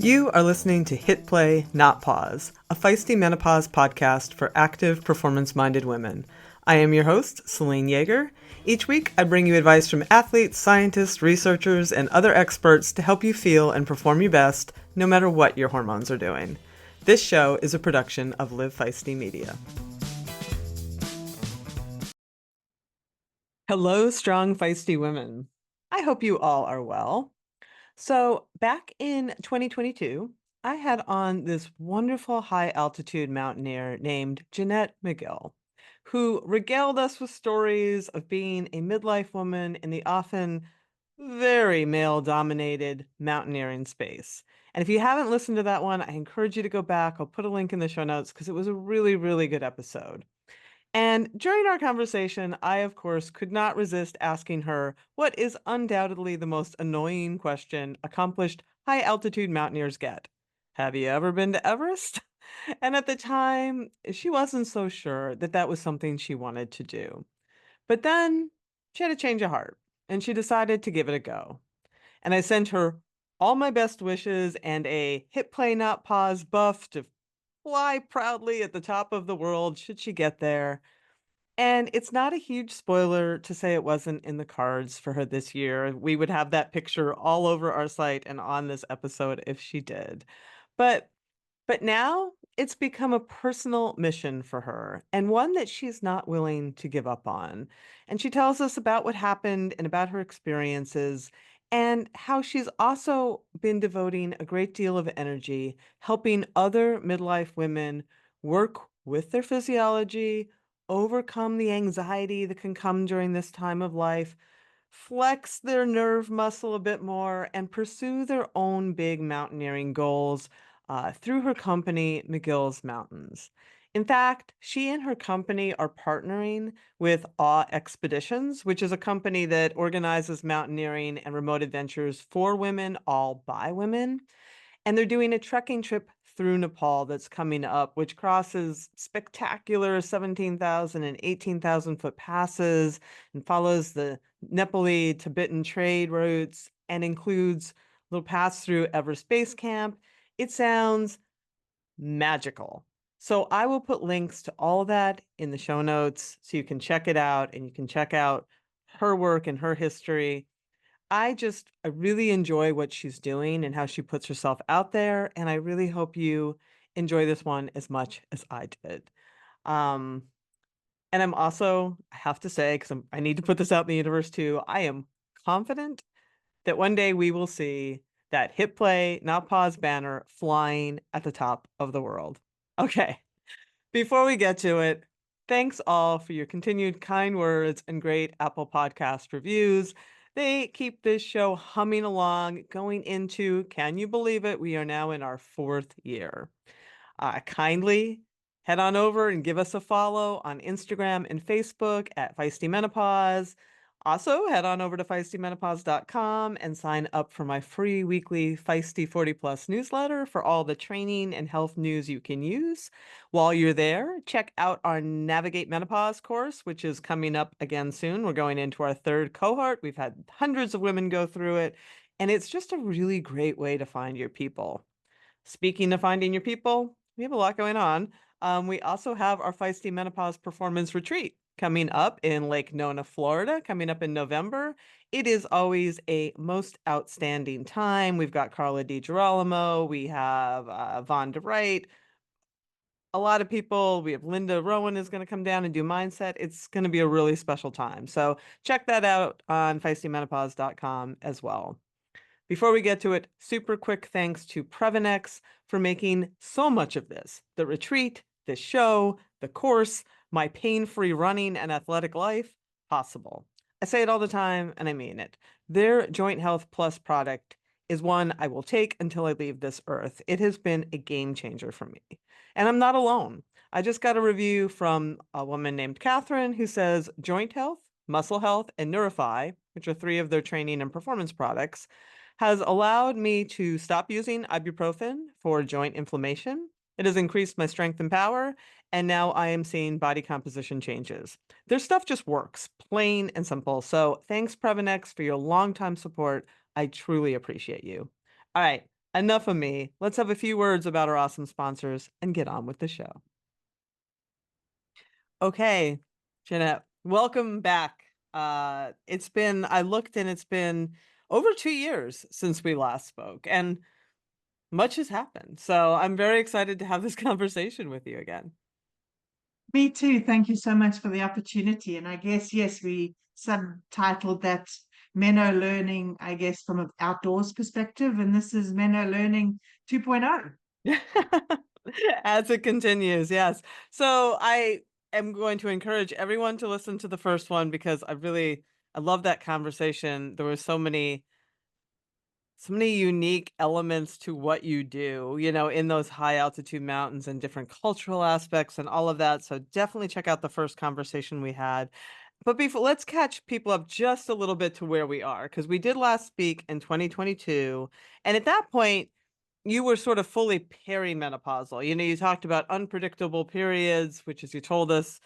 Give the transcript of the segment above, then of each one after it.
You are listening to Hit Play, Not Pause, a feisty menopause podcast for active, performance-minded women. I am your host, Celine Yeager. Each week, I bring you advice from athletes, scientists, researchers, and other experts to help you feel and perform your best, no matter what your hormones are doing. This show is a production of Live Feisty Media. Hello, strong, feisty women. I hope you all are well. So back in 2022, I had on this wonderful high altitude mountaineer named Jeannette McGill, who regaled us with stories of being a midlife woman in the often very male dominated mountaineering space. And if you haven't listened to that one, I encourage you to go back. I'll put a link in the show notes because it was a really, really good episode. And during our conversation, I, of course, could not resist asking her what is undoubtedly the most annoying question accomplished high altitude mountaineers get. Have you ever been to Everest? And at the time, she wasn't so sure that that was something she wanted to do. But then she had a change of heart and she decided to give it a go. And I sent her all my best wishes and a hit play not pause buff to fly proudly at the top of the world should she get there. And it's not a huge spoiler to say it wasn't in the cards for her this year. We would have that picture all over our site and on this episode if she did. But but now it's become a personal mission for her and one that she's not willing to give up on. And she tells us about what happened and about her experiences and how she's also been devoting a great deal of energy helping other midlife women work with their physiology, overcome the anxiety that can come during this time of life, flex their nerve muscle a bit more, and pursue their own big mountaineering goals through her company, McGill's Mountains. In fact, she and her company are partnering with AWExpeditions, which is a company that organizes mountaineering and remote adventures for women, all by women. And they're doing a trekking trip through Nepal that's coming up, which crosses spectacular 17,000 and 18,000 foot passes and follows the Nepali Tibetan trade routes and includes a little pass through Everest Base Camp. It sounds magical. So I will put links to all of that in the show notes so you can check it out and you can check out her work and her history. I really enjoy what she's doing and how she puts herself out there, and I really hope you enjoy this one as much as I did. Um, and I'm also, I have to say, because I need to put this out in the universe too, I am confident that one day we will see that hit play, not pause banner flying at the top of the world. Okay, before we get to it, thanks all for your continued kind words and great Apple Podcast reviews. They keep this show humming along, going into, can you believe it? We are now in our 4th year. Kindly head on over and give us a follow on Instagram and Facebook at Feisty Menopause. Also, head on over to feistymenopause.com and sign up for my free weekly Feisty 40 Plus newsletter for all the training and health news you can use. While you're there, check out our Navigate Menopause course, which is coming up again soon. We're going into our 3rd cohort. We've had hundreds of women go through it, and it's just a really great way to find your people. Speaking of finding your people, we have a lot going on. We also have our Feisty Menopause Performance Retreat coming up in Lake Nona, Florida, coming up in November. It is always a most outstanding time. We've got Carla DiGirolamo, we have Von de Wright, a lot of people. We have Linda Rowan is going to come down and do mindset. It's going to be a really special time. So check that out on feistymenopause.com as well. Before we get to it, super quick thanks to Previnex for making so much of this, the retreat, this show, the course, my pain-free running and athletic life possible. I say it all the time, and I mean it. Their Joint Health Plus product is one I will take until I leave this earth. It has been a game changer for me. And I'm not alone. I just got a review from a woman named Catherine who says joint health, muscle health, and Neurify, which are 3 of their training and performance products, has allowed me to stop using ibuprofen for joint inflammation. It has increased my strength and power, and now I am seeing body composition changes. Their stuff just works, plain and simple. So thanks, Previnex, for your longtime support. I truly appreciate you. All right, enough of me. Let's have a few words about our awesome sponsors and get on with the show. Okay, Jeanette, welcome back. I looked and it's been over 2 years since we last spoke, and much has happened. So I'm very excited to have this conversation with you again. Me too. Thank you so much for the opportunity. And I guess, yes, we subtitled that Menno Learning, I guess, from an outdoors perspective. And this is Menno Learning 2.0. As it continues, yes. So I am going to encourage everyone to listen to the first one because I love that conversation. There were so many unique elements to what you do, in those high altitude mountains and different cultural aspects and all of that. So definitely check out the first conversation we had. But before, let's catch people up just a little bit to where we are, because we did last speak in 2022. And at that point, you were sort of fully perimenopausal. You talked about unpredictable periods, which, as you told us,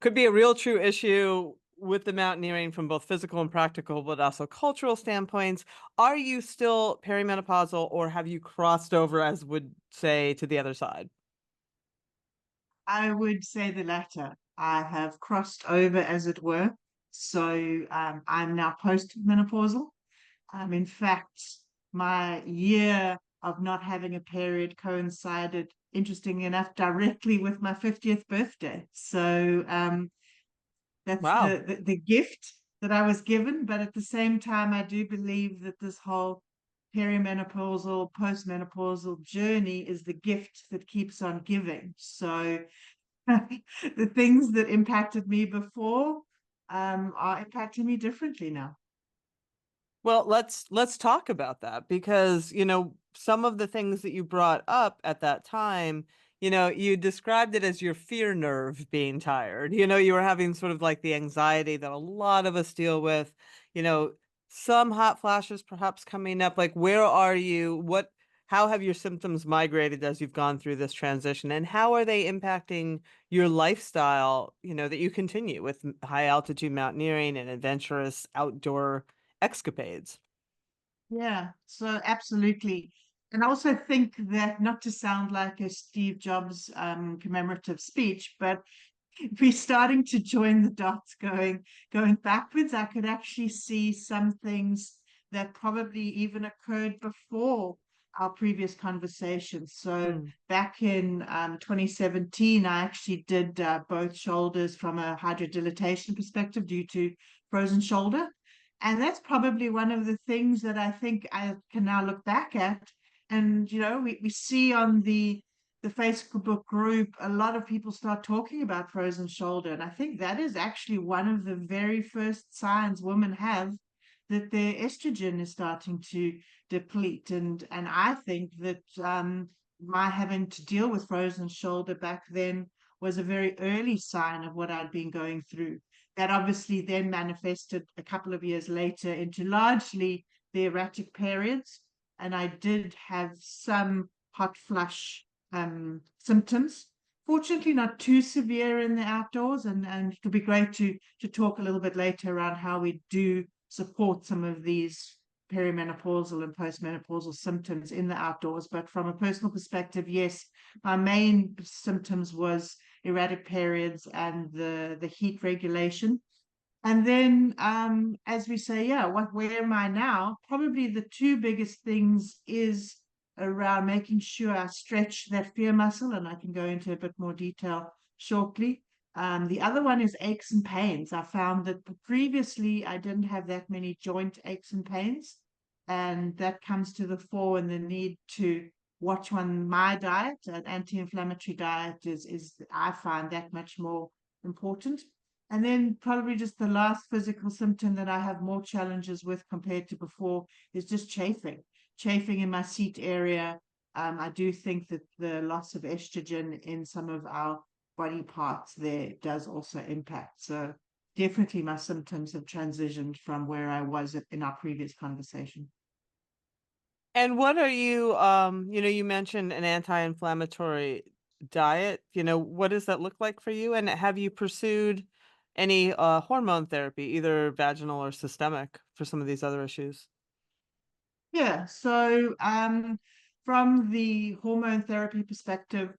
could be a real true issue with the mountaineering from both physical and practical, but also cultural standpoints. Are you still perimenopausal, or have you crossed over, as would say, to the other side? I would say the latter. I have crossed over, as it were. So I'm now post-menopausal. In fact, my year of not having a period coincided, interestingly enough, directly with my 50th birthday. So that's Wow. the gift that I was given. But at the same time, I do believe that this whole perimenopausal, postmenopausal journey is the gift that keeps on giving. So the things that impacted me before are impacting me differently now. Well, let's talk about that because, some of the things that you brought up at that time, you described it as your fear nerve being tired. You were having sort of like the anxiety that a lot of us deal with, you know, some hot flashes perhaps coming up. Like, where are you? How have your symptoms migrated as you've gone through this transition, and how are they impacting your lifestyle, that you continue with high altitude mountaineering and adventurous outdoor escapades? Yeah, so absolutely. And I also think that, not to sound like a Steve Jobs commemorative speech, but if we're starting to join the dots going backwards, I could actually see some things that probably even occurred before our previous conversation. So Hmm. back in 2017, I actually did both shoulders from a hydrodilation perspective due to frozen shoulder. And that's probably one of the things that I think I can now look back at. And, we see on the Facebook group, a lot of people start talking about frozen shoulder. And I think that is actually one of the very first signs women have that their estrogen is starting to deplete. And I think that my having to deal with frozen shoulder back then was a very early sign of what I'd been going through. That obviously then manifested a couple of years later into largely the erratic periods. And I did have some hot flush symptoms. Fortunately, not too severe in the outdoors, and it'll be great to talk a little bit later around how we do support some of these perimenopausal and postmenopausal symptoms in the outdoors. But from a personal perspective, yes, my main symptoms was erratic periods and the heat regulation. And then, as we say, yeah, where am I now? Probably the two biggest things is around making sure I stretch that fear muscle, and I can go into a bit more detail shortly. The other one is aches and pains. I found that previously I didn't have that many joint aches and pains, and that comes to the fore in the need to watch on my diet. An anti-inflammatory diet is I find that much more important. And then probably just the last physical symptom that I have more challenges with compared to before is just chafing in my seat area. I do think that the loss of estrogen in some of our body parts there does also impact. So definitely my symptoms have transitioned from where I was in our previous conversation. And what are you, you mentioned an anti-inflammatory diet. What does that look like for you? And have you pursued any hormone therapy, either vaginal or systemic, for some of these other issues? Yeah, so from the hormone therapy perspective,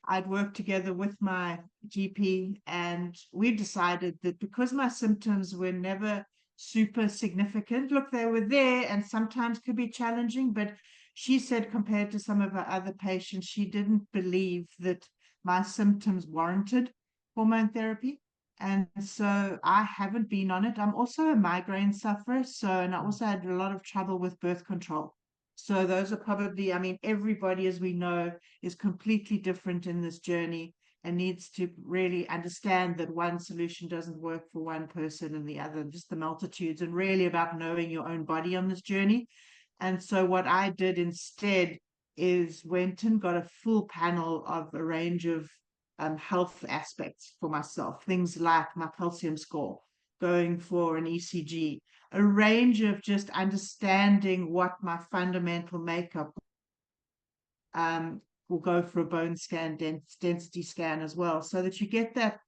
I'd worked together with my GP, and we decided that because my symptoms were never super significant, look, they were there and sometimes could be challenging, but she said compared to some of her other patients, she didn't believe that my symptoms warranted hormone therapy. And so I haven't been on it. I'm also a migraine sufferer. So, and I also had a lot of trouble with birth control. So those are probably, I mean, everybody, as we know, is completely different in this journey and needs to really understand that one solution doesn't work for one person and the other, just the multitudes, and really about knowing your own body on this journey. And so what I did instead is went and got a full panel of a range of health aspects for myself, things like my calcium score, going for an ECG, a range of just understanding what my fundamental makeup. We'll go for a bone scan, density scan as well, so that you get that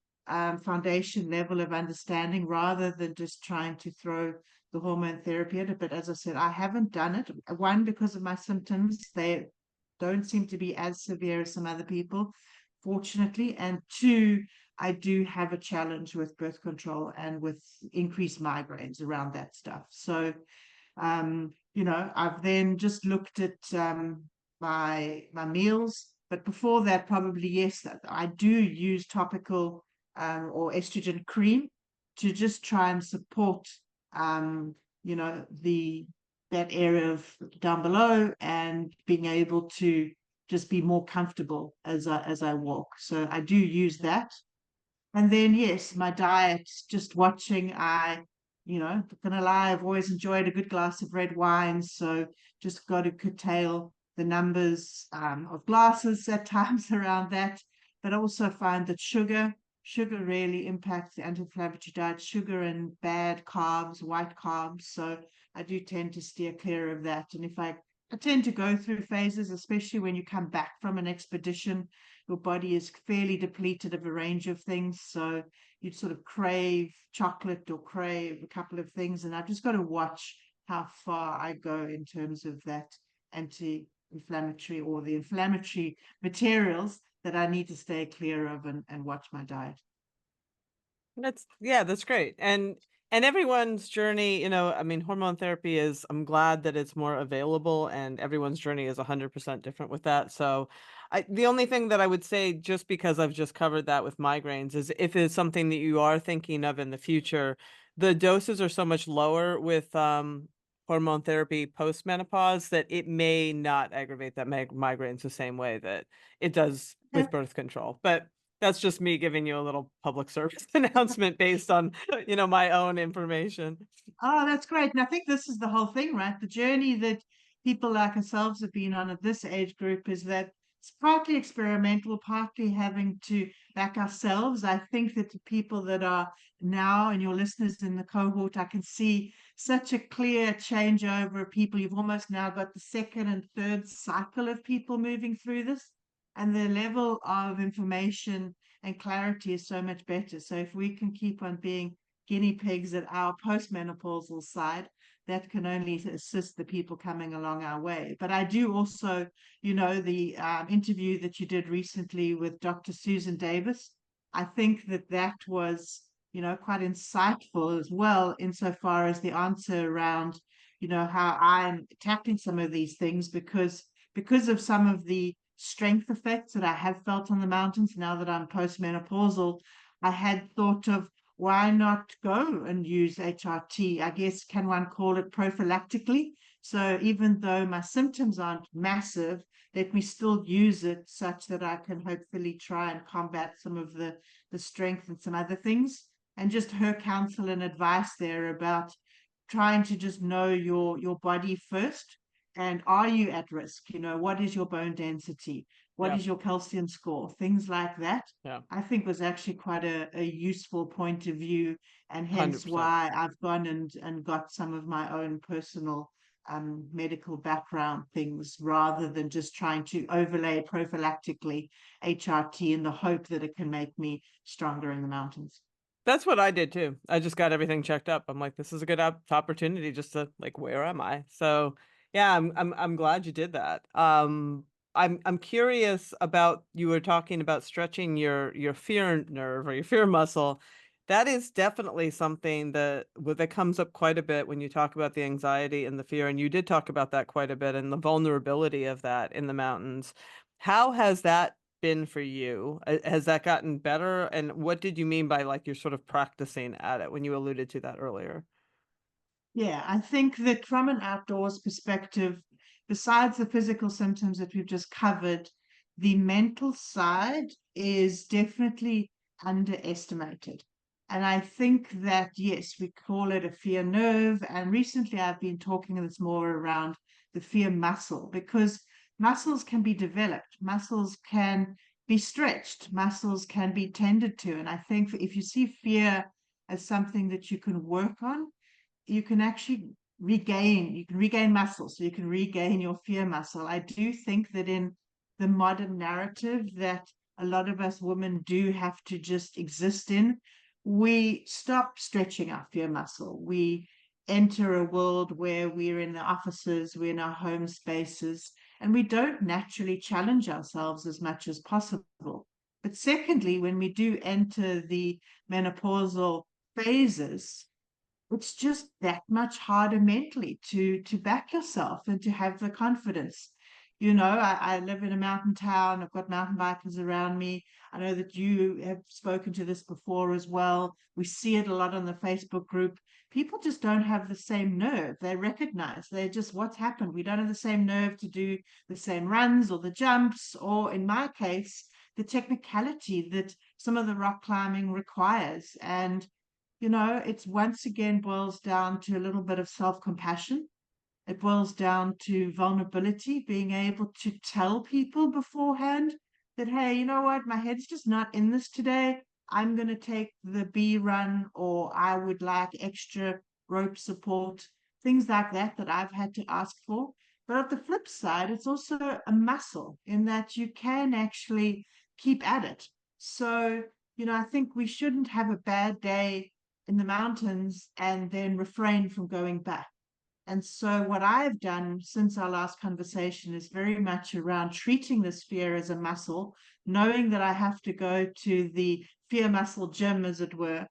foundation level of understanding rather than just trying to throw the hormone therapy at it. But as I said, I haven't done it. One, because of my symptoms, they don't seem to be as severe as some other people, fortunately. And two, I do have a challenge with birth control and with increased migraines around that stuff. So, I've then just looked at my meals, but before that, probably yes, that I do use topical or estrogen cream to just try and support the that area of down below and being able to just be more comfortable as I walk. So I do use that. And then, yes, my diet, just watching, not gonna lie, I've always enjoyed a good glass of red wine. So just got to curtail the numbers of glasses at times around that. But I also find that sugar really impacts the anti-inflammatory diet, sugar and bad carbs, white carbs. So I do tend to steer clear of that. And if I tend to go through phases, especially when you come back from an expedition, your body is fairly depleted of a range of things. So you'd sort of crave chocolate or crave a couple of things. And I've just got to watch how far I go in terms of that anti-inflammatory or the inflammatory materials that I need to stay clear of and watch my diet. That's great. And everyone's journey, I mean, hormone therapy is I'm glad that it's more available and everyone's journey is 100% different with that. So the only thing that I would say, just because I've just covered that with migraines, is if it's something that you are thinking of in the future, the doses are so much lower with hormone therapy post menopause that it may not aggravate that migraines the same way that it does with birth control. But that's just me giving you a little public service announcement based on, my own information. Oh, that's great. And I think this is the whole thing, right? The journey that people like ourselves have been on at this age group is that it's partly experimental, partly having to back ourselves. I think that the people that are now, and your listeners in the cohort, I can see such a clear changeover of people. You've almost now got the second and third cycle of people moving through this, and the level of information and clarity is so much better. So if we can keep on being guinea pigs at our postmenopausal side, that can only assist the people coming along our way. But I do also, the interview that you did recently with Dr. Susan Davis, I think that that was, quite insightful as well, insofar as the answer around, how I'm tackling some of these things because of some of the strength effects that I have felt on the mountains now that I'm postmenopausal. I had thought of why not go and use HRT? I guess, can one call it prophylactically? So even though my symptoms aren't massive, let me still use it such that I can hopefully try and combat some of the strength and some other things. And just her counsel and advice there about trying to just know your body first. And are you at risk? What is your bone density? What Yeah, is your calcium score? Things like that. yeah, I think was actually quite a useful point of view, and hence 100%. why I've gone and got some of my own personal medical background things rather than just trying to overlay prophylactically HRT in the hope that it can make me stronger in the mountains. That's what I did too. I just got everything checked up. I'm like, this is a good opportunity just to like, where am I? So Yeah, I'm glad you did that. I'm curious about you were talking about stretching your fear nerve or your fear muscle. That is definitely something that comes up quite a bit when you talk about the anxiety and the fear, and you did talk about that quite a bit and the vulnerability of that in the mountains. How has that been for you? Has that gotten better? And what did you mean by like you're sort of practicing at it when you alluded to that earlier? Yeah, I think that from an outdoors perspective, besides the physical symptoms that we've just covered, the mental side is definitely underestimated. And I think that, yes, we call it a fear nerve. And recently I've been talking this more around the fear muscle because muscles can be developed, muscles can be stretched, muscles can be tended to. And I think if you see fear as something that you can work on, you can actually regain muscle, so you can regain your fear muscle. I do think that in the modern narrative that a lot of us women do have to just exist in, we stop stretching our fear muscle. We enter a world where we're in the offices, we're in our home spaces, and we don't naturally challenge ourselves as much as possible. But secondly, when we do enter the menopausal phases, it's just that much harder mentally to back yourself and to have the confidence. I live in a mountain town. I've got mountain bikers around me. I know that you have spoken to this before as well. We see it a lot on the Facebook group. People just don't have the same nerve. They recognize they're just what's happened. We don't have the same nerve to do the same runs or the jumps, or in my case, the technicality that some of the rock climbing requires. And it's once again boils down to a little bit of self-compassion. It boils down to vulnerability, being able to tell people beforehand that, hey, you know what, my head's just not in this today. I'm going to take the B run, or I would like extra rope support, things like that that I've had to ask for. But on the flip side, it's also a muscle in that you can actually keep at it. So, I think we shouldn't have a bad day in the mountains and then refrain from going back. And so, what I've done since our last conversation is very much around treating this fear as a muscle, knowing that I have to go to the fear muscle gym, as it were,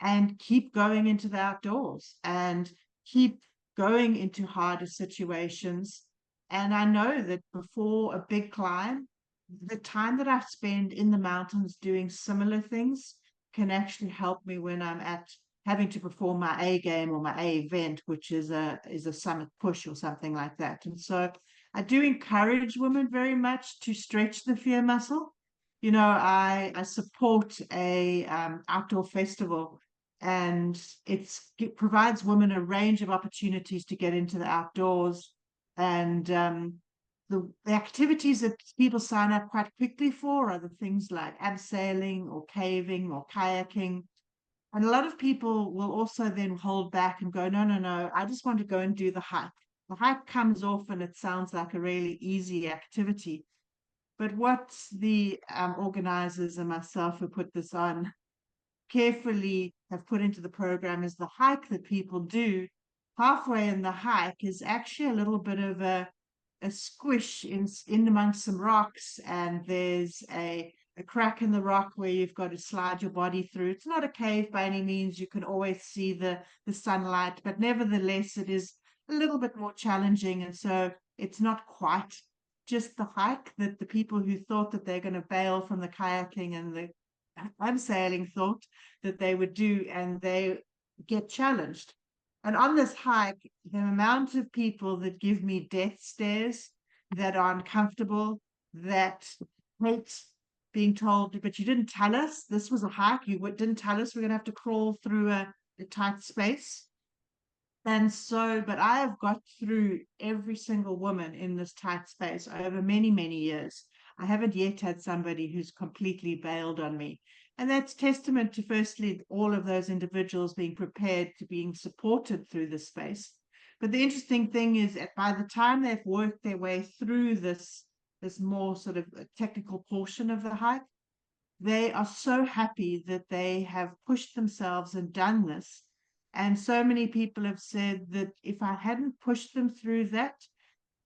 and keep going into the outdoors and keep going into harder situations. And I know that before a big climb, the time that I spend in the mountains doing similar things can actually help me when I'm at having to perform my A game or my A event, which is a summit push or something like that. And so I do encourage women very much to stretch the fear muscle. I support a outdoor festival, and it provides women a range of opportunities to get into the outdoors. And the activities that people sign up quite quickly for are the things like abseiling or caving or kayaking, and a lot of people will also then hold back and go, no, no, no, I just want to go and do the hike. The hike comes off and it sounds like a really easy activity. But what the organizers and myself who put this on carefully have put into the program is the hike that people do halfway in the hike is actually a little bit of a squish in amongst some rocks, and there's a crack in the rock where you've got to slide your body through. It's not a cave by any means. You can always see the sunlight, but nevertheless, it is a little bit more challenging. And so it's not quite just the hike that the people who thought that they're going to bail from the kayaking and the abseiling thought that they would do, and they get challenged. And on this hike, the amount of people that give me death stares, that are uncomfortable, that hate being told, but you didn't tell us this was a hike. You didn't tell us we're going to have to crawl through a tight space. And so, but I have got through every single woman in this tight space over many, many years. I haven't yet had somebody who's completely bailed on me. And that's testament to, firstly, all of those individuals being prepared to being supported through this space. But the interesting thing is that by the time they've worked their way through this more sort of technical portion of the hike, they are so happy that they have pushed themselves and done this. And so many people have said that if I hadn't pushed them through that,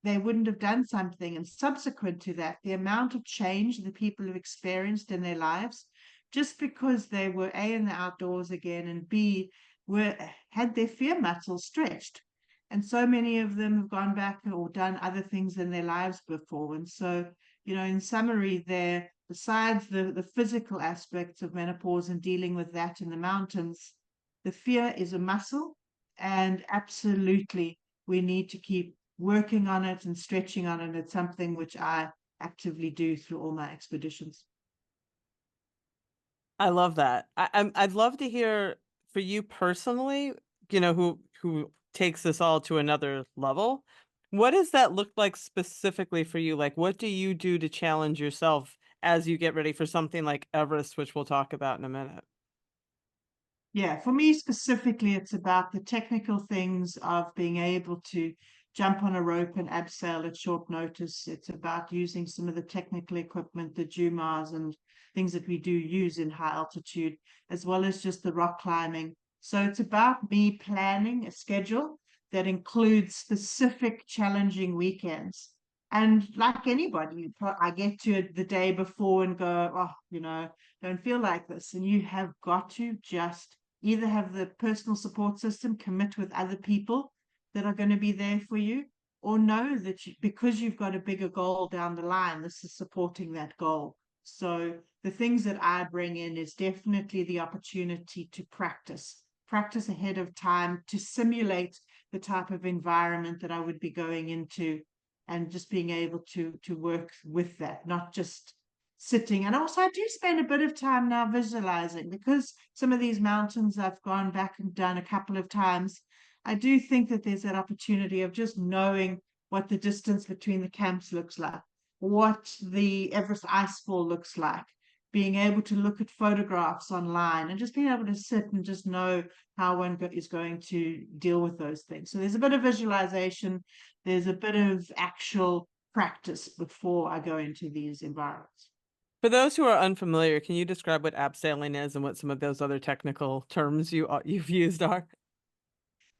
they wouldn't have done something. And subsequent to that, the amount of change that people have experienced in their lives, just because they were A, in the outdoors again, and B, were had their fear muscles stretched. And so many of them have gone back or done other things in their lives before. And so, in summary, there, besides the physical aspects of menopause and dealing with that in the mountains, the fear is a muscle, and absolutely we need to keep working on it and stretching on it. It's something which I actively do through all my expeditions. I love that. I'd love to hear for you personally, who takes this all to another level. What does that look like specifically for you? Like, what do you do to challenge yourself as you get ready for something like Everest, which we'll talk about in a minute? Yeah, for me specifically, it's about the technical things of being able to jump on a rope and abseil at short notice. It's about using some of the technical equipment, the Jumars and things that we do use in high altitude, as well as just the rock climbing. So it's about me planning a schedule that includes specific challenging weekends. And like anybody, I get to it the day before and go, oh, don't feel like this. And you have got to just either have the personal support system, commit with other people that are going to be there for you, or know that because you've got a bigger goal down the line, this is supporting that goal. So the things that I bring in is definitely the opportunity to practice ahead of time, to simulate the type of environment that I would be going into, and just being able to work with that, not just sitting. And also, I do spend a bit of time now visualizing, because some of these mountains I've gone back and done a couple of times. I do think that there's that opportunity of just knowing what the distance between the camps looks like, what the Everest icefall looks like, being able to look at photographs online, and just being able to sit and just know how one is going to deal with those things. So there's a bit of visualization, there's a bit of actual practice before I go into these environments. For those who are unfamiliar, can you describe what abseiling is and what some of those other technical terms you've used are?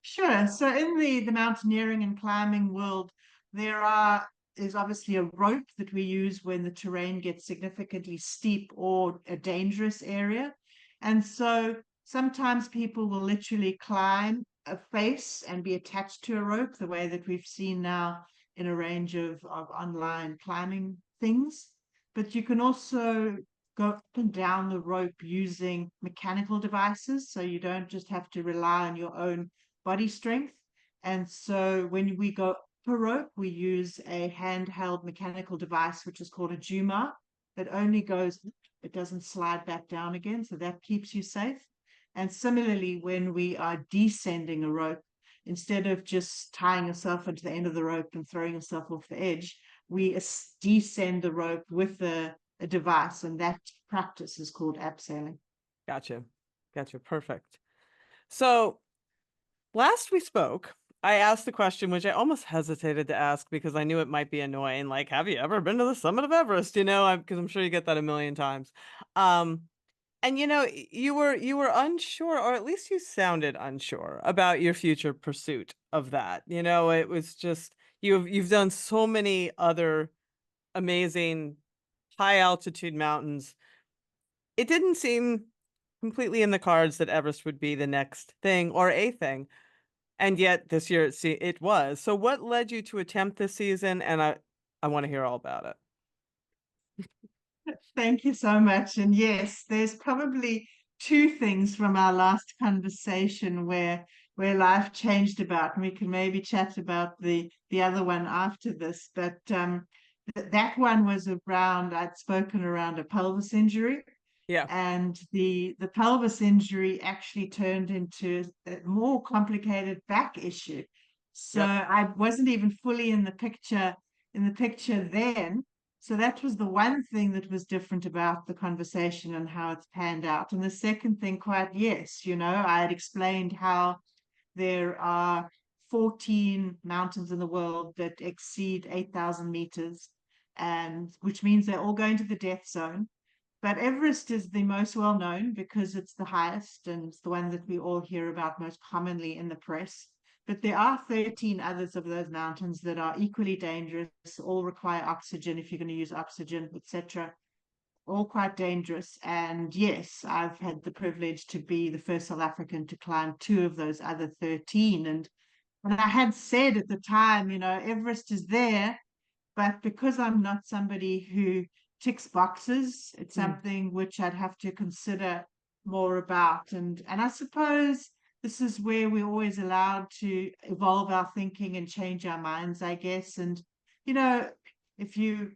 Sure. So in the mountaineering and climbing world, is obviously a rope that we use when the terrain gets significantly steep or a dangerous area. And so sometimes people will literally climb a face and be attached to a rope, the way that we've seen now in a range of online climbing things. But you can also go up and down the rope using mechanical devices. So you don't just have to rely on your own body strength. And so when we go up a rope, we use a handheld mechanical device, which is called a Jumar, that only goes, it doesn't slide back down again. So that keeps you safe. And similarly, when we are descending a rope, instead of just tying yourself into the end of the rope and throwing yourself off the edge, we descend the rope with a device. And that practice is called abseiling. Gotcha. Gotcha. Perfect. So last we spoke, I asked the question, which I almost hesitated to ask because I knew it might be annoying. Like, have you ever been to the summit of Everest? Because I'm sure you get that a million times. Um, and you were unsure, or at least you sounded unsure about your future pursuit of that. It was just you've done so many other amazing high altitude mountains. It didn't seem completely in the cards that Everest would be the next thing or a thing. And yet this year it was. So what led you to attempt this season? And I want to hear all about it. Thank you so much. And yes, there's probably two things from our last conversation where life changed about, and we can maybe chat about the other one after this. But that one was around, I'd spoken around a pelvis injury, Yeah. and the pelvis injury actually turned into a more complicated back issue. So Yep. I wasn't even fully in the picture then. So that was the one thing that was different about the conversation and how it's panned out. And the second thing, quite yes, I had explained how there are 14 mountains in the world that exceed 8,000 meters, and which means they're all going to the death zone. But Everest is the most well known because it's the highest and it's the one that we all hear about most commonly in the press. But there are 13 others of those mountains that are equally dangerous, all require oxygen if you're going to use oxygen, etc. All quite dangerous. And yes, I've had the privilege to be the first South African to climb two of those other 13. And I had said at the time, Everest is there, but because I'm not somebody who ticks boxes, it's Mm, something which I'd have to consider more about. And I suppose this is where we're always allowed to evolve our thinking and change our minds, I guess. And you know, if you're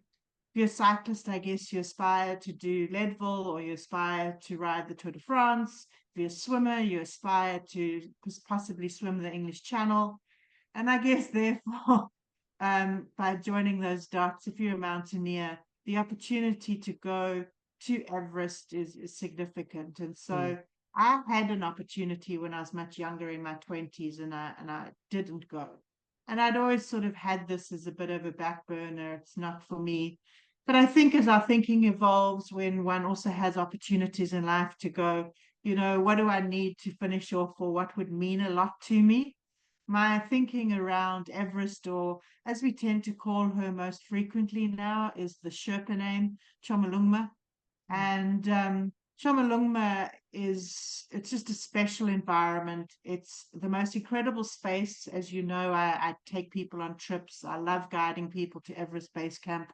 a cyclist, I guess you aspire to do Leadville, or you aspire to ride the Tour de France. If you're a swimmer, you aspire to possibly swim the English Channel. And I guess therefore, by joining those dots, if you're a mountaineer, the opportunity to go to Everest is significant. And mm. so I had an opportunity when I was much younger in my 20s, and I didn't go. And I'd always sort of had this as a bit of a back burner. It's not for me. But I think as our thinking evolves, when one also has opportunities in life to go, what do I need to finish off, or what would mean a lot to me? My thinking around Everest, or as we tend to call her most frequently now, is the Sherpa name, Chomolungma. Mm. And Chomolungma it's just a special environment. It's the most incredible space. As you know, I take people on trips. I love guiding people to Everest Base Camp.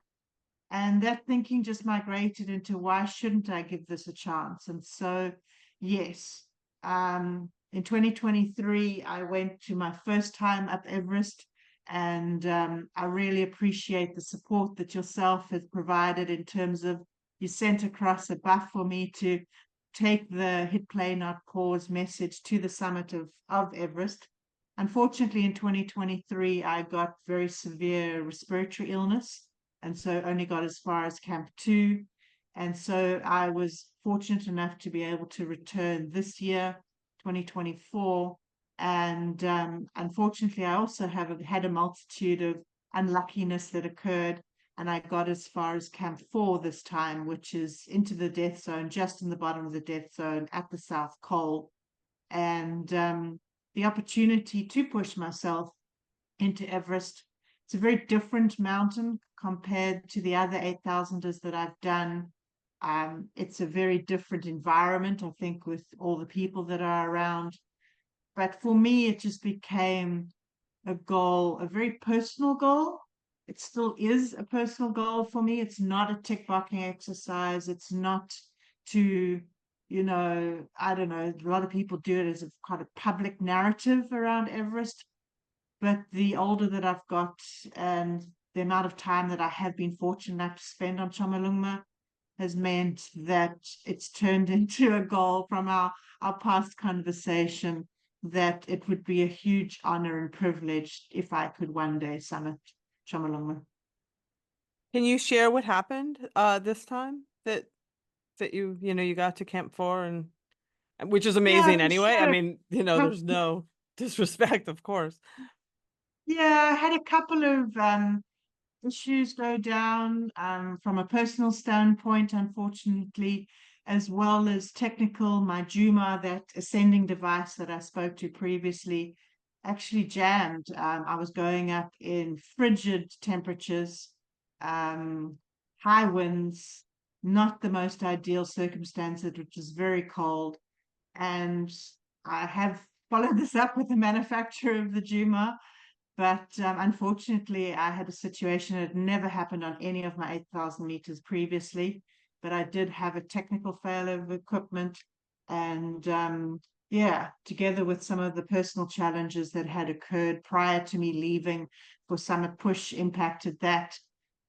And that thinking just migrated into, why shouldn't I give this a chance? And so, yes, in 2023, I went to my first time up Everest, and I really appreciate the support that yourself has provided in terms of, you sent across a buff for me to take the hit play not pause message to the summit of Everest. Unfortunately, in 2023, I got very severe respiratory illness, and so only got as far as Camp 2. And so I was fortunate enough to be able to return this year, 2024. And unfortunately, I also have had a multitude of unluckiness that occurred. And I got as far as Camp 4 this time, which is into the death zone, just in the bottom of the death zone at the South Col. And the opportunity to push myself into Everest. It's a very different mountain compared to the other 8,000ers that I've done. It's a very different environment, I think, with all the people that are around. But for me, it just became a goal, a very personal goal. It still is a personal goal for me. It's not a tick boxing exercise. It's not to, I don't know, a lot of people do it as a kind of public narrative around Everest. But the older that I've got, and the amount of time that I have been fortunate enough to spend on Chomolungma, has meant that it's turned into a goal from our past conversation, that it would be a huge honor and privilege if I could one day summit Chomolungma. Can you share what happened this time that you got to Camp 4, and which is Yeah, amazing for anyway. I sure. mean, there's no disrespect, of course. Yeah, I had a couple of issues go down from a personal standpoint, unfortunately, as well as technical. My Juma, that ascending device that I spoke to previously, actually jammed. I was going up in frigid temperatures, um, high winds, not the most ideal circumstances, which was very cold. And I have followed this up with the manufacturer of the Juma, but unfortunately, I had a situation that had never happened on any of my 8,000 meters previously. But I did have a technical failure of equipment. And yeah, together with some of the personal challenges that had occurred prior to me leaving for Summit Push, impacted that.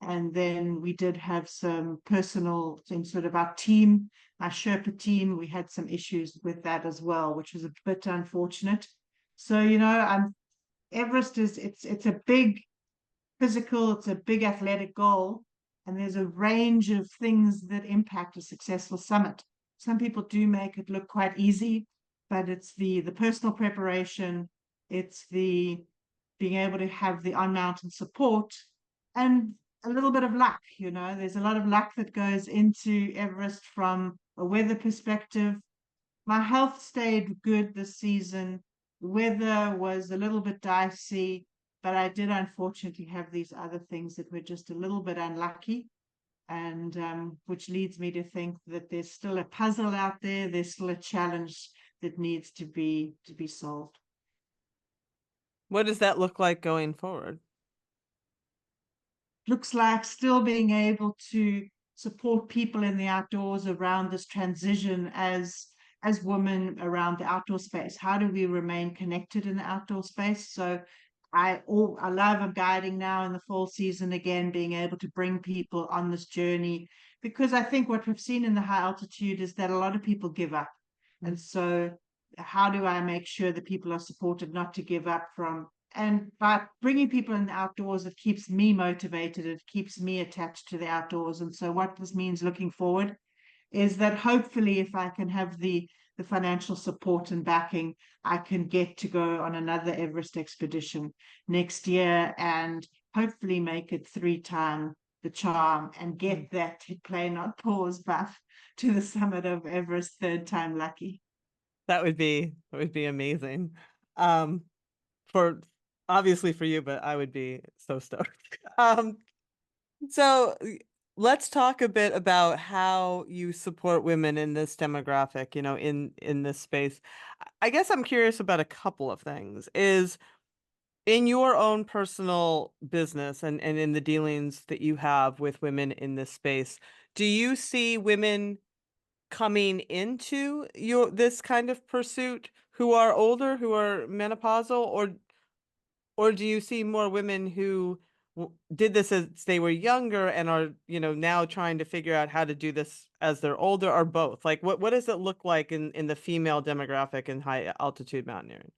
And then we did have some personal, in sort of our team, our Sherpa team, we had some issues with that as well, which was a bit unfortunate. So, I'm Everest is it's a big physical, it's a big athletic goal, and there's a range of things that impact a successful summit. Some people do make it look quite easy, but it's the personal preparation, it's the being able to have the on mountain support, and a little bit of luck. There's a lot of luck that goes into Everest from a weather perspective. My health stayed good this season. weather was a little bit dicey, but I did unfortunately have these other things that were just a little bit unlucky. And which leads me to think that there's still a puzzle out there. There's still a challenge that needs to be solved. What does that look like going forward? Looks like still being able to support people in the outdoors around this transition as women around the outdoor space. How do we remain connected in the outdoor space? So I love guiding now in the fall season again, being able to bring people on this journey, because I think what we've seen in the high altitude is that a lot of people give up. And so how do I make sure that people are supported not to give up from, and by bringing people in the outdoors, it keeps me motivated, it keeps me attached to the outdoors. And so what this means looking forward is that hopefully if I can have the financial support and backing, I can get to go on another Everest expedition next year and hopefully make it 3 times the charm and get that play not pause buff to the summit of Everest 3rd time lucky. That would be amazing. Um, for obviously for you, but I would be so stoked. So let's talk a bit about how you support women in this demographic, in this space. I guess I'm curious about a couple of things. Is in your own personal business and in the dealings that you have with women in this space, do you see women coming into this kind of pursuit who are older, who are menopausal, or do you see more women who did this as they were younger and are, now trying to figure out how to do this as they're older, or both? Like what does it look like in the female demographic in high altitude mountaineering?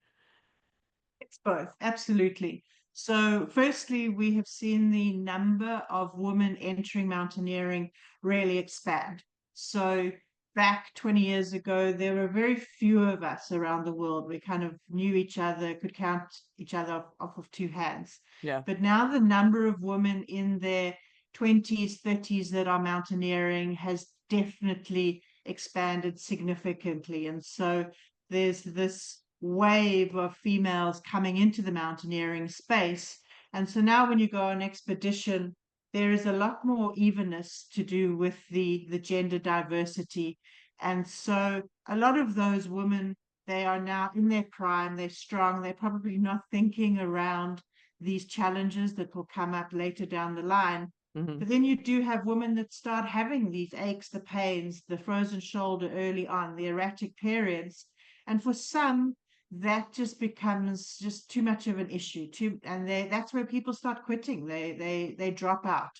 It's both, absolutely. So, firstly, we have seen the number of women entering mountaineering really expand. So, back 20 years ago, there were very few of us around the world. We kind of knew each other, could count each other off of 2 hands. Yeah. But now the number of women in their 20s, 30s that are mountaineering has definitely expanded significantly. And so, there's this wave of females coming into the mountaineering space. And so now when you go on expedition, there is a lot more evenness to do with the gender diversity. And so a lot of those women, they are now in their prime, they're strong, they're probably not thinking around these challenges that will come up later down the line. Hmm. But then you do have women that start having these aches, the pains, the frozen shoulder early on, the erratic periods. And for some, that just becomes just too much of an issue too, and that's where people start quitting. They drop out.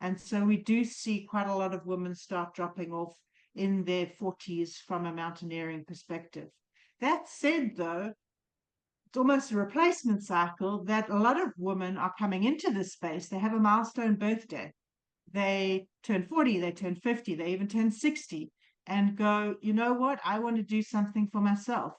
And so we do see quite a lot of women start dropping off in their 40s from a mountaineering perspective. That said, though, it's almost a replacement cycle that a lot of women are coming into this space. They have a milestone birthday, they turn 40, they turn 50, they even turn 60, and go, you know what, I want to do something for myself.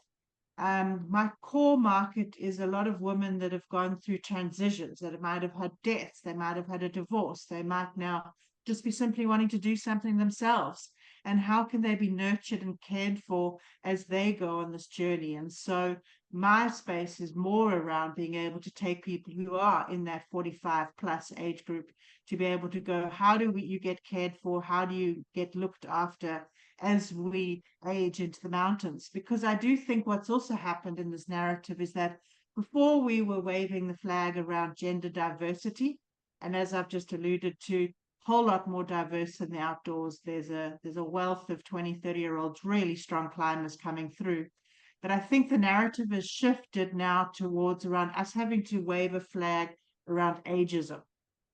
My core market is a lot of women that have gone through transitions, that might have had deaths, they might have had a divorce, they might now just be simply wanting to do something themselves. And how can they be nurtured and cared for as they go on this journey? And so my space is more around being able to take people who are in that 45 plus age group to be able to go, how do you get cared for? How do you get looked after as we age into the mountains? Because I do think what's also happened in this narrative is that before we were waving the flag around gender diversity, and as I've just alluded to, a whole lot more diverse in the outdoors. There's a wealth of 20, 30-year-olds, really strong climbers coming through. But I think the narrative has shifted now towards around us having to wave a flag around ageism.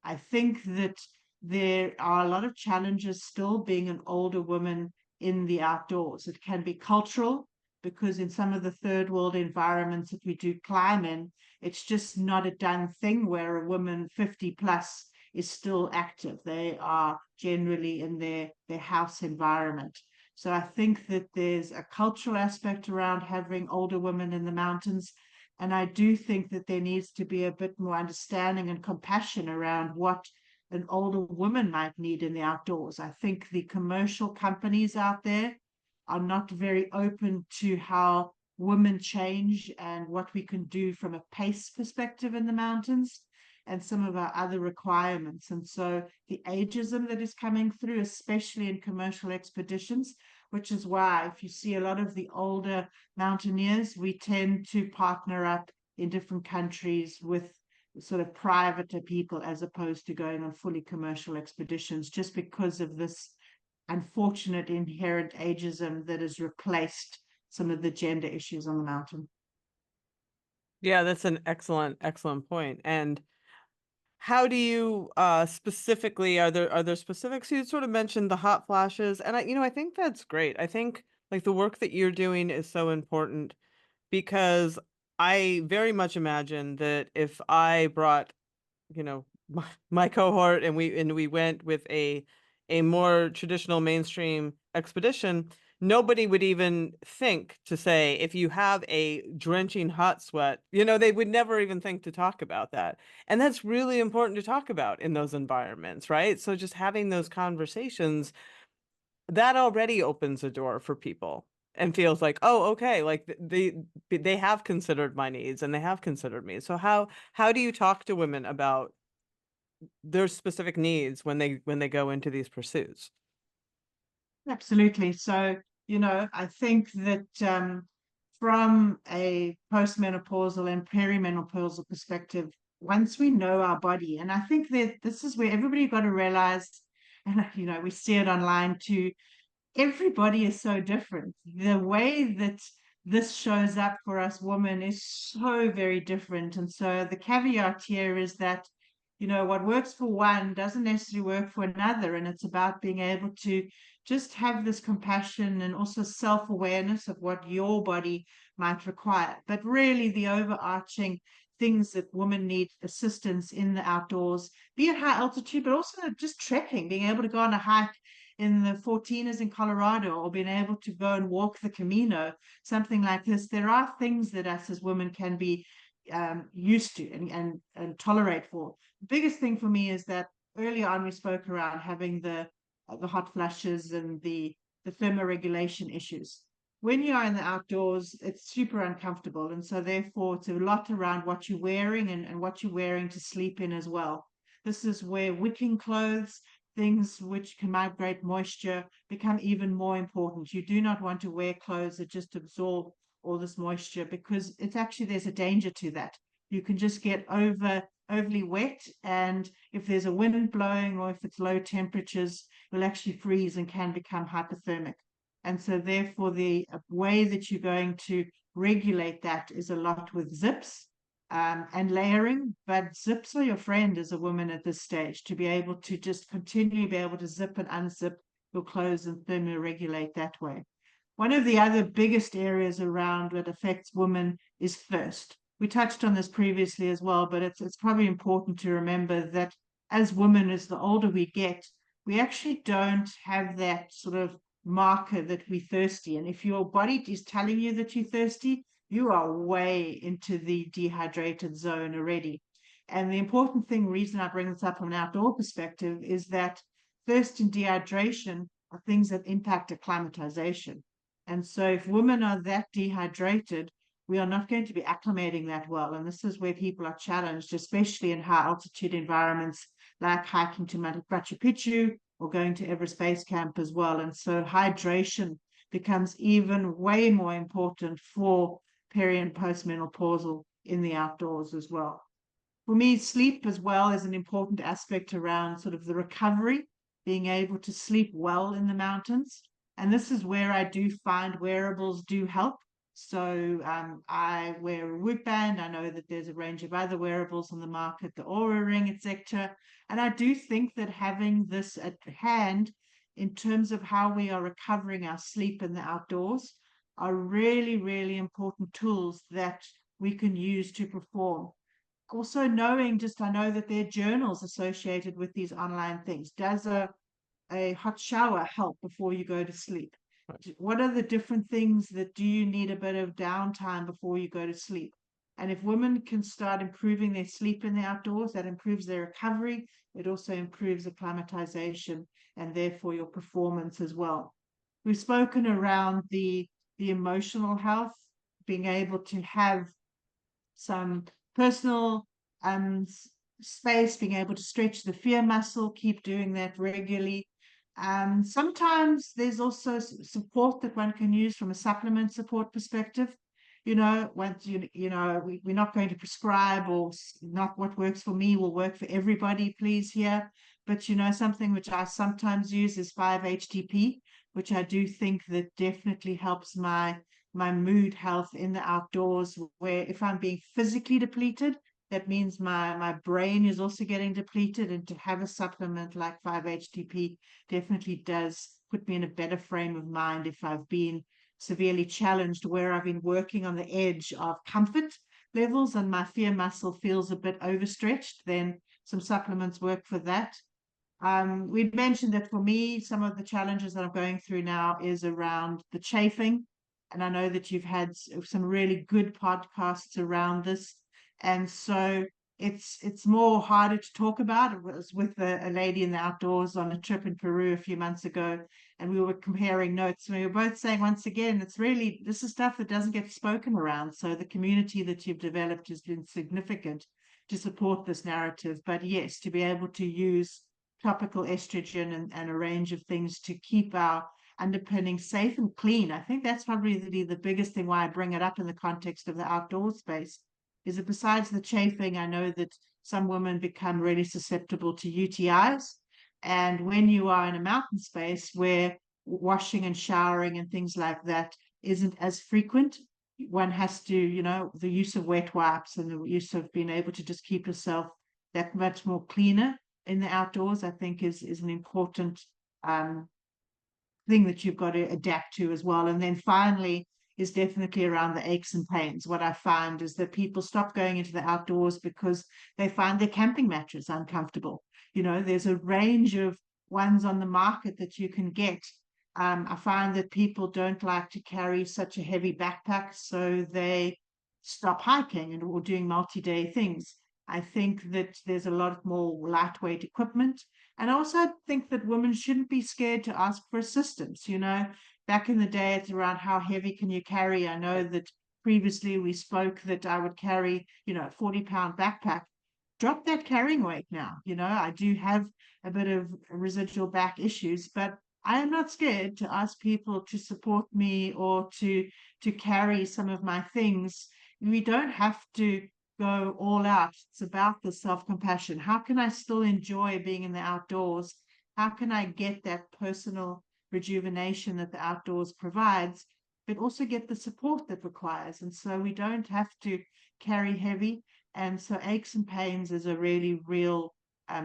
I think that there are a lot of challenges still being an older woman in the outdoors. It can be cultural, because in some of the third world environments that we do climb in, it's just not a done thing where a woman 50 plus is still active. They are generally in their house environment. So I think that there's a cultural aspect around having older women in the mountains. And I do think that there needs to be a bit more understanding and compassion around what an older woman might need in the outdoors. I think the commercial companies out there are not very open to how women change and what we can do from a pace perspective in the mountains and some of our other requirements. And so the ageism that is coming through, especially in commercial expeditions, which is why if you see a lot of the older mountaineers, we tend to partner up in different countries with sort of private people as opposed to going on fully commercial expeditions, just because of this unfortunate inherent ageism that has replaced some of the gender issues on the mountain. Yeah, that's an excellent point. And how do you specifically, are there specifics? You sort of mentioned the hot flashes, and I think that's great. I think like the work that you're doing is so important because I very much imagine that if I brought my cohort and we went with a more traditional mainstream expedition, nobody would even think to say if you have a drenching hot sweat, they would never even think to talk about that. And that's really important to talk about in those environments, right? So just having those conversations, that already opens a door for people and feels like, oh, okay, like they have considered my needs and they have considered me. So how do you talk to women about their specific needs when they go into these pursuits? Absolutely. So, I think that from a postmenopausal and perimenopausal perspective, once we know our body, and I think that this is where everybody got to realize, and we see it online too, everybody is so different. The way that this shows up for us women is so very different. And so the caveat here is that, what works for one doesn't necessarily work for another. And it's about being able to just have this compassion and also self awareness of what your body might require. But really, the overarching things that women need assistance in the outdoors, be it high altitude, but also just trekking, being able to go on a hike in the 14ers in Colorado or being able to go and walk the Camino, something like this. There are things that us as women can be used to and tolerate for. The biggest thing for me is that early on we spoke around having the hot flashes and the thermoregulation issues. When you are in the outdoors, it's super uncomfortable. And so therefore it's a lot around what you're wearing and what you're wearing to sleep in as well. This is where wicking clothes, things which can migrate moisture, become even more important. You do not want to wear clothes that just absorb all this moisture because it's actually there's a danger to that. You can just get overly wet, and if there's a wind blowing or if it's low temperatures, you'll actually freeze and can become hypothermic. And so therefore the way that you're going to regulate that is a lot with zips and layering, but zips are your friend as a woman at this stage, to be able to just continually be able to zip and unzip your clothes and thermoregulate that way. One of the other biggest areas around that affects women is thirst. We touched on this previously as well, but it's probably important to remember that as women, as the older we get, we actually don't have that sort of marker that we're thirsty. And if your body is telling you that you're thirsty, you are way into the dehydrated zone already. And the important thing, reason I bring this up from an outdoor perspective, is that thirst and dehydration are things that impact acclimatization. And so if women are that dehydrated, we are not going to be acclimating that well. And this is where people are challenged, especially in high altitude environments like hiking to Machu Picchu or going to Everest Base Camp as well. And so hydration becomes even way more important for peri and postmenopausal in the outdoors as well. For me, sleep as well is an important aspect around sort of the recovery, being able to sleep well in the mountains. And this is where I do find wearables do help. So I wear a Whoop band. I know that there's a range of other wearables on the market, the Aura Ring, etc. And I do think that having this at hand in terms of how we are recovering our sleep in the outdoors are really, really important tools that we can use to perform. Also knowing, just I know that there are journals associated with these online things. Does a hot shower help before you go to sleep? What are the different things that do you need a bit of downtime before you go to sleep? And if women can start improving their sleep in the outdoors, that improves their recovery. It also improves acclimatization and therefore your performance as well. We've spoken around the emotional health. being able to have some personal space, being able to stretch the fear muscle, keep doing that regularly. Sometimes there's also support that one can use from a supplement support perspective. Once we're not going to prescribe, or not what works for me will work for everybody, please here. But something which I sometimes use is 5-HTP, which I do think that definitely helps my mood health in the outdoors, where if I'm being physically depleted, that means my brain is also getting depleted. And to have a supplement like 5-HTP definitely does put me in a better frame of mind if I've been severely challenged, where I've been working on the edge of comfort levels and my fear muscle feels a bit overstretched, then some supplements work for that. We'd mentioned that for me, some of the challenges that I'm going through now is around the chafing. And I know that you've had some really good podcasts around this. And so it's more harder to talk about. It was with a lady in the outdoors on a trip in Peru a few months ago, and we were comparing notes. And we were both saying, once again, this is stuff that doesn't get spoken around. So the community that you've developed has been significant to support this narrative. But yes, to be able to use topical estrogen and a range of things to keep our underpinning safe and clean. I think that's probably the biggest thing why I bring it up in the context of the outdoor space, is that besides the chafing, I know that some women become really susceptible to UTIs. And when you are in a mountain space where washing and showering and things like that isn't as frequent, one has to, the use of wet wipes and the use of being able to just keep yourself that much more cleaner in the outdoors, I think is an important thing that you've got to adapt to as well. And then finally is definitely around the aches and pains. What I find is that people stop going into the outdoors because they find their camping mattress uncomfortable. There's a range of ones on the market that you can get. I find that people don't like to carry such a heavy backpack, so they stop hiking and or doing multi-day things. I think that there's a lot more lightweight equipment. And I also think that women shouldn't be scared to ask for assistance. Back in the day, it's around how heavy can you carry. I know that previously we spoke that I would carry, a 40-pound backpack. Drop that carrying weight now. I do have a bit of residual back issues, but I am not scared to ask people to support me or to carry some of my things. We don't have to go all out. It's about the self-compassion. How can I still enjoy being in the outdoors? How can I get that personal rejuvenation that the outdoors provides, but also get the support that requires? And so we don't have to carry heavy. And so aches and pains is a really real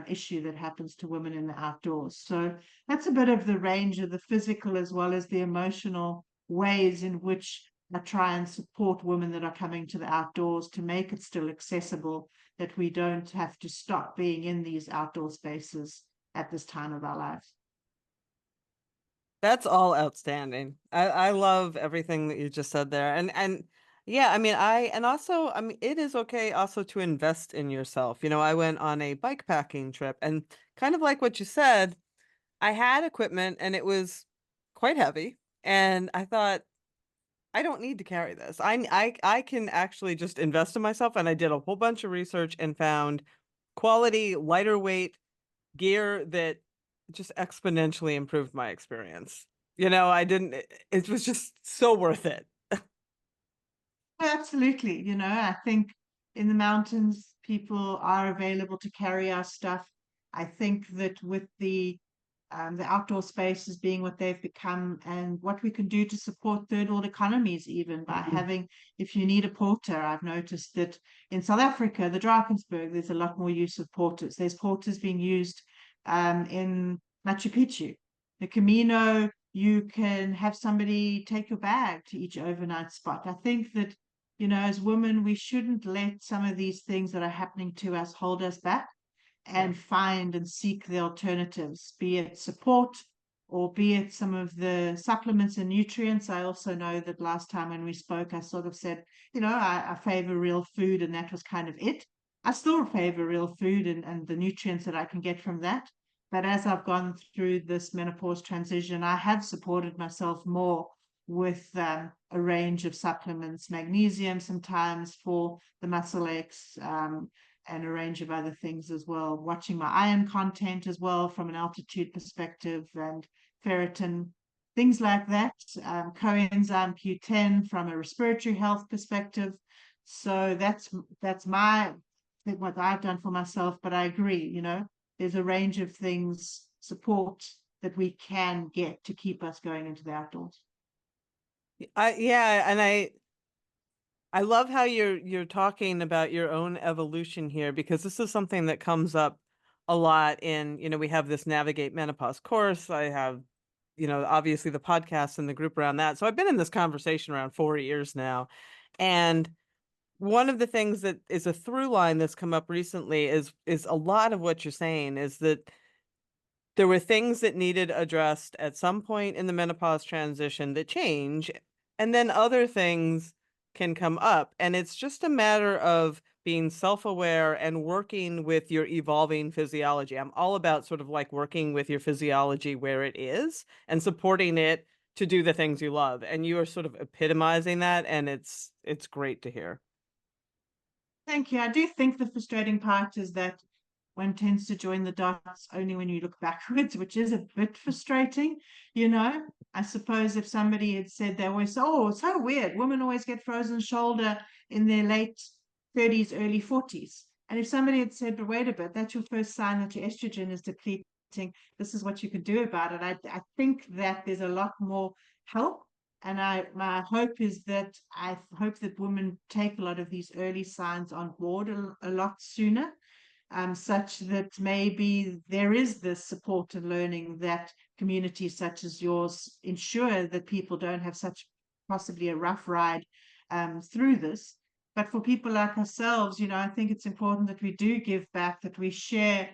issue that happens to women in the outdoors. So that's a bit of the range of the physical as well as the emotional ways in which I try and support women that are coming to the outdoors to make it still accessible, that we don't have to stop being in these outdoor spaces at this time of our lives. That's all outstanding. I love everything that you just said there. And yeah, I mean, it is okay also to invest in yourself. I went on a bike packing trip, and kind of like what you said, I had equipment and it was quite heavy. And I thought, I don't need to carry this. I can actually just invest in myself. And I did a whole bunch of research and found quality, lighter weight gear that just exponentially improved my experience. I didn't, it was just so worth it. Absolutely. I think in the mountains, people are available to carry our stuff. I think that with the outdoor spaces being what they've become, and what we can do to support third world economies, even by having, if you need a porter, I've noticed that in South Africa, the Drakensberg, there's a lot more use of porters. There's porters being used in Machu Picchu. The Camino, you can have somebody take your bag to each overnight spot. I think that, as women, we shouldn't let some of these things that are happening to us hold us back, and find and seek the alternatives, be it support or be it some of the supplements and nutrients. I also know that last time when we spoke, I sort of said, I favor real food, and that was kind of it. I still favor real food and the nutrients that I can get from that. But as I've gone through this menopause transition, I have supported myself more with a range of supplements, magnesium sometimes for the muscle aches, and a range of other things as well. Watching my iron content as well from an altitude perspective, and ferritin, things like that. Coenzyme Q10 from a respiratory health perspective. So that's what I've done for myself. But I agree, there's a range of things, support that we can get to keep us going into the outdoors. And I love how you're talking about your own evolution here, because this is something that comes up a lot in, we have this Navigate Menopause course. I have, obviously the podcast and the group around that. So I've been in this conversation around 4 years now. And one of the things that is a through line that's come up recently is a lot of what you're saying is that there were things that needed addressed at some point in the menopause transition that change, and then other things can come up. And it's just a matter of being self-aware and working with your evolving physiology. I'm all about sort of like working with your physiology where it is and supporting it to do the things you love. And you are sort of epitomizing that, and it's great to hear. Thank you. I do think the frustrating part is that one tends to join the dots only when you look backwards, which is a bit frustrating. I suppose if somebody had said they always, oh, it's so weird, women always get frozen shoulder in their late 30s, early 40s. And if somebody had said, but wait a bit, that's your first sign that your estrogen is depleting, this is what you can do about it. I think that there's a lot more help. And my hope is that I hope that women take a lot of these early signs on board a lot sooner, such that maybe there is this support and learning that communities such as yours ensure that people don't have such possibly a rough ride through this. But for people like ourselves, I think it's important that we do give back, that we share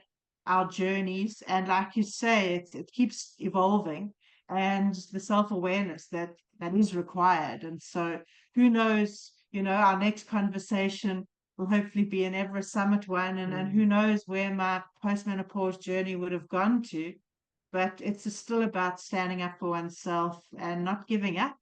our journeys. And like you say, it keeps evolving, and the self-awareness that is required. And so who knows, our next conversation will hopefully be an Everest summit one, and who knows where my postmenopause journey would have gone to. But it's still about standing up for oneself and not giving up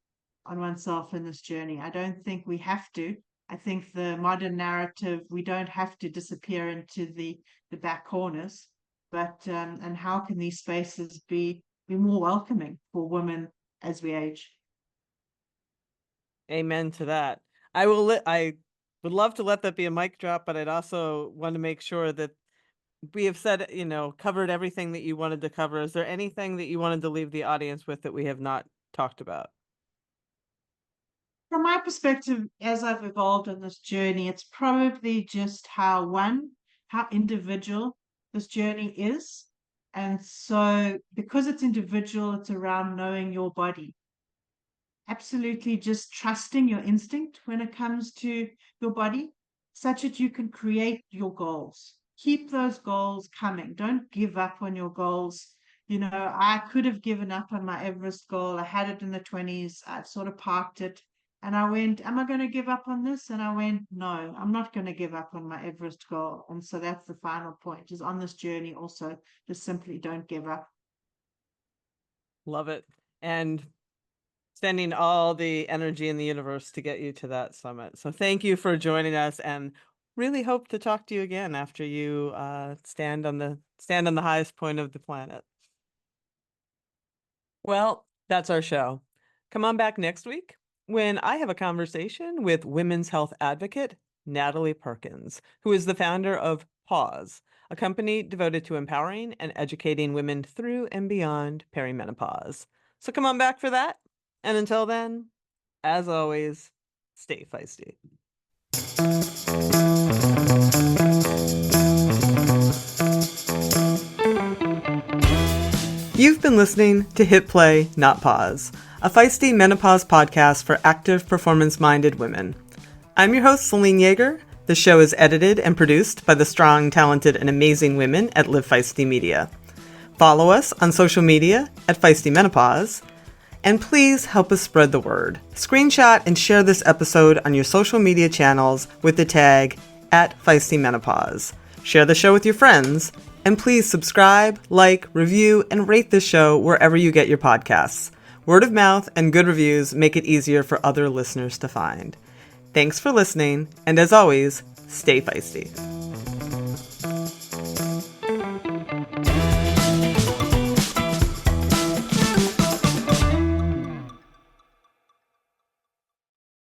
on oneself in this journey. I don't think we have to. I think the modern narrative, we don't have to disappear into the back corners, but and how can these spaces be more welcoming for women as we age? Amen to that. I would love to let that be a mic drop, but I'd also want to make sure that we have said, covered everything that you wanted to cover. Is there anything that you wanted to leave the audience with that we have not talked about? From my perspective, as I've evolved on this journey, it's probably just how individual this journey is. And so because it's individual, it's around knowing your body. Absolutely just trusting your instinct when it comes to your body, such that you can create your goals. Keep those goals coming. Don't give up on your goals. I could have given up on my Everest goal. I had it in the 20s. I sort of parked it. And I went, am I going to give up on this? And I went, no, I'm not going to give up on my Everest goal. And so that's the final point, is on this journey also, just simply don't give up. Love it. And sending all the energy in the universe to get you to that summit. So thank you for joining us, and really hope to talk to you again after you stand on the highest point of the planet. Well, that's our show. Come on back next week when I have a conversation with women's health advocate Natalie Perkins, who is the founder of Pause, a company devoted to empowering and educating women through and beyond perimenopause. So come on back for that. And until then, as always, stay feisty. You've been listening to Hit Play, Not Pause, a feisty menopause podcast for active, performance-minded women. I'm your host, Celine Yeager. The show is edited and produced by the strong, talented, and amazing women at Live Feisty Media. Follow us on social media at Feisty Menopause. And please help us spread the word. Screenshot and share this episode on your social media channels with the tag @FeistyMenopause. Share the show with your friends. And please subscribe, like, review, and rate this show wherever you get your podcasts. Word of mouth and good reviews make it easier for other listeners to find. Thanks for listening, and as always, stay feisty.